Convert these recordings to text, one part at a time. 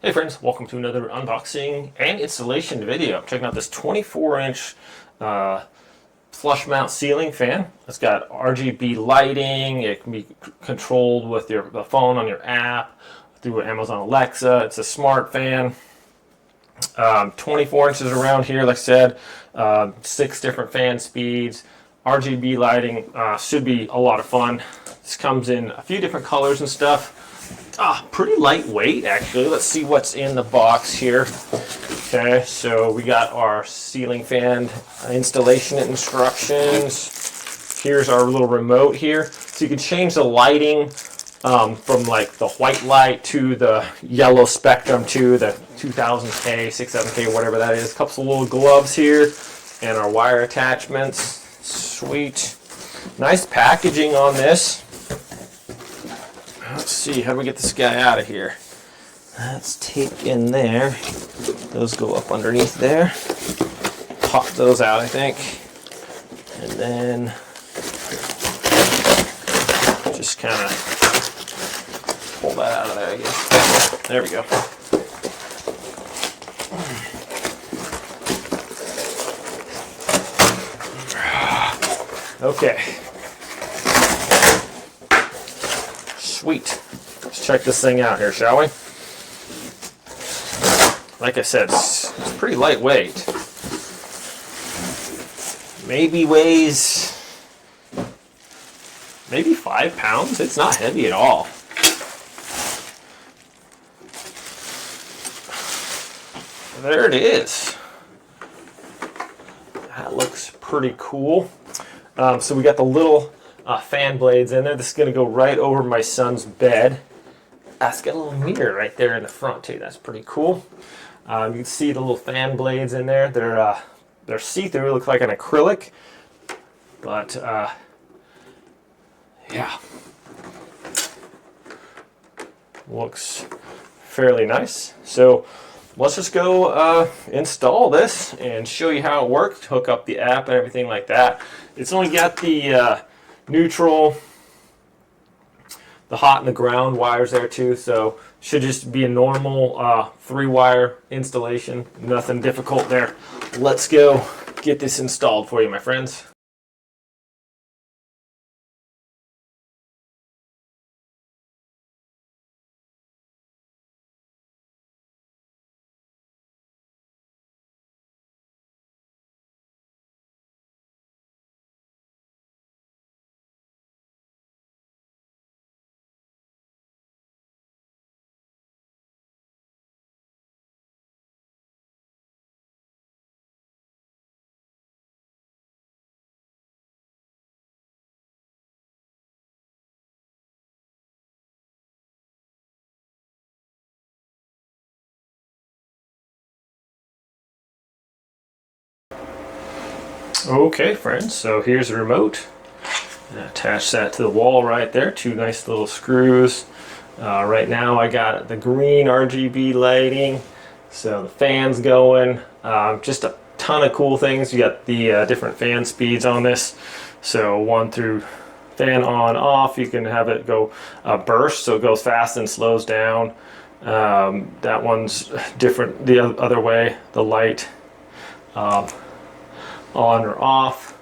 Hey friends, welcome to another unboxing and installation video. I'm checking out this 24-inch flush mount ceiling fan. It's got RGB lighting. It can be controlled with the phone on your app through Amazon Alexa. It's a smart fan. 24 inches around here, like I said, 6 different fan speeds. RGB lighting should be a lot of fun. This comes in a few different colors and stuff. Pretty lightweight actually. Let's see what's in the box here. Okay, so we got our ceiling fan installation instructions. Here's our little remote here. So you can change the lighting from like the white light to the yellow spectrum to the 2000K, 67K, whatever that is. A couple of little gloves here and our wire attachments. Sweet. Nice packaging on this. Let's see, how do we get this guy out of here? That's tape in there. Those go up underneath there. Pop those out, I think. And then just kind of pull that out of there, I guess. There we go. Okay. Sweet. Let's check this thing out here, shall we? Like I said, it's pretty lightweight. Maybe weighs maybe 5 pounds. It's not heavy at all. There it is. That looks pretty cool. So we got the little fan blades in there. This is going to go right over my son's bed. It's got a little mirror right there in the front too. That's pretty cool. You can see the little fan blades in there. They're see-through. Look like an acrylic, but yeah, looks fairly nice. So let's just go install this and show you how it works. Hook up the app and everything like that. It's only got the neutral, the hot and the ground wires there too, so should just be a normal 3-wire installation. Nothing difficult there. Let's go get this installed for you, my friends. Okay friends, so here's the remote. Attach that to the wall right there. 2 nice little screws. Right now I got the green RGB lighting, so the fan's going. Just a ton of cool things. You got the different fan speeds on this. So 1 through fan on off. You can have it go burst, so it goes fast and slows down. That one's different the other way. The light on or off,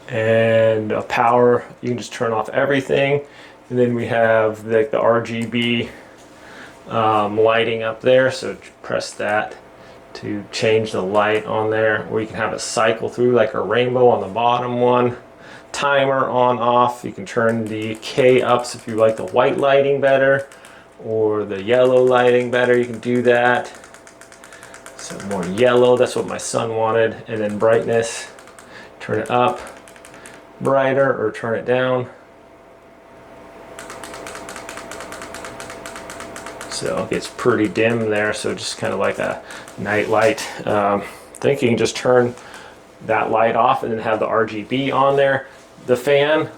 and power, you can just turn off everything. And then we have the RGB lighting up there, so press that to change the light on there, or you can have it cycle through like a rainbow on the bottom one. Timer on off. You can turn the K ups if you like the white lighting better or the yellow lighting better. You can do that. So more yellow, that's what my son wanted. And then brightness, turn it up, brighter, or turn it down. So it gets pretty dim there, so just kind of like a night light. I think you can just turn that light off and then have the RGB on there. The fan,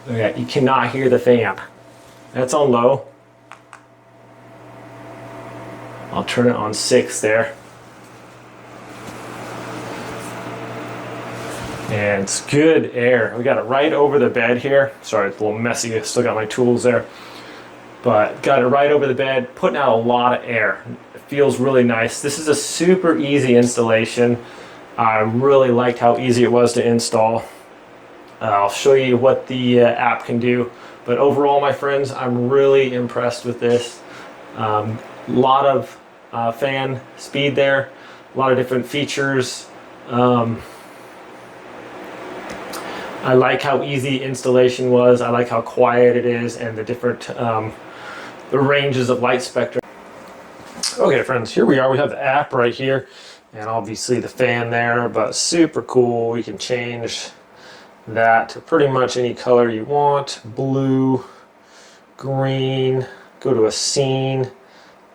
yeah, you cannot hear the fan. That's on low. I'll turn it on 6 there. And it's good air. We got it right over the bed here. Sorry, it's a little messy. I still got my tools there. but got it right over the bed, putting out a lot of air. It feels really nice. This is a super easy installation. I really liked how easy it was to install. I'll show you what the app can do, but overall, my friends, I'm really impressed with this. Lot of fan speed there, a lot of different features. I like how easy installation was. I like how quiet it is and the different the ranges of light spectrum. Okay, friends, here we are. We have the app right here, and obviously the fan there, but super cool. We can change that to pretty much any color you want. Blue, green, go to a scene,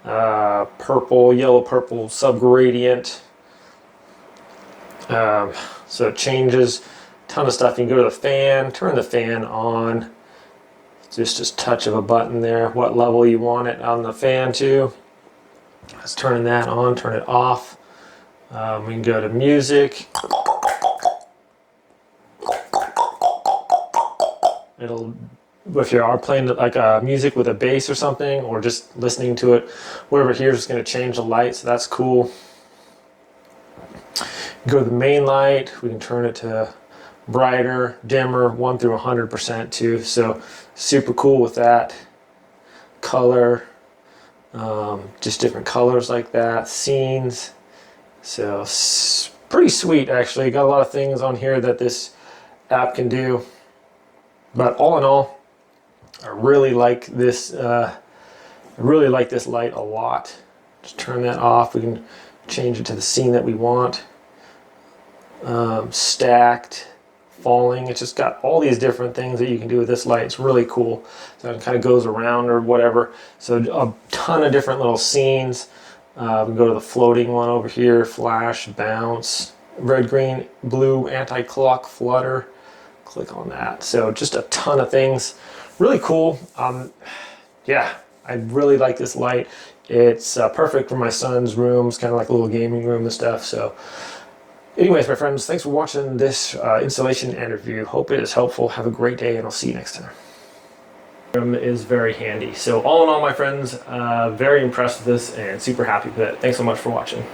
purple, yellow, purple, subgradient. So it changes a ton of stuff. You can go to the fan, turn the fan on. Just a touch of a button there, what level you want it on the fan to. Let's turn that on, turn it off. We can go to music. It'll, if you are playing like music with a bass or something, or just listening to it, whatever here is going to change the light, so that's cool. Go to the main light, we can turn it to brighter, dimmer, 1 through 100% too, so super cool with that. Color, just different colors like that, scenes, so pretty sweet actually. Got a lot of things on here that this app can do, but all in all, I really like this. I really like this light a lot. Just turn that off. We can change it to the scene that we want. Stacked, falling. It's just got all these different things that you can do with this light. It's really cool. So it kind of goes around or whatever. So a ton of different little scenes. We can go to the floating one over here. Flash, bounce, red, green, blue, anti-clock, flutter. Click on that. So just a ton of things. Really cool. Yeah, I really like this light. It's perfect for my son's room. It's kind of like a little gaming room and stuff. So anyways, my friends, thanks for watching this installation and review. Hope it is helpful. Have a great day, and I'll see you next time. Is very handy. So all in all, my friends, very impressed with this and super happy with it. Thanks so much for watching.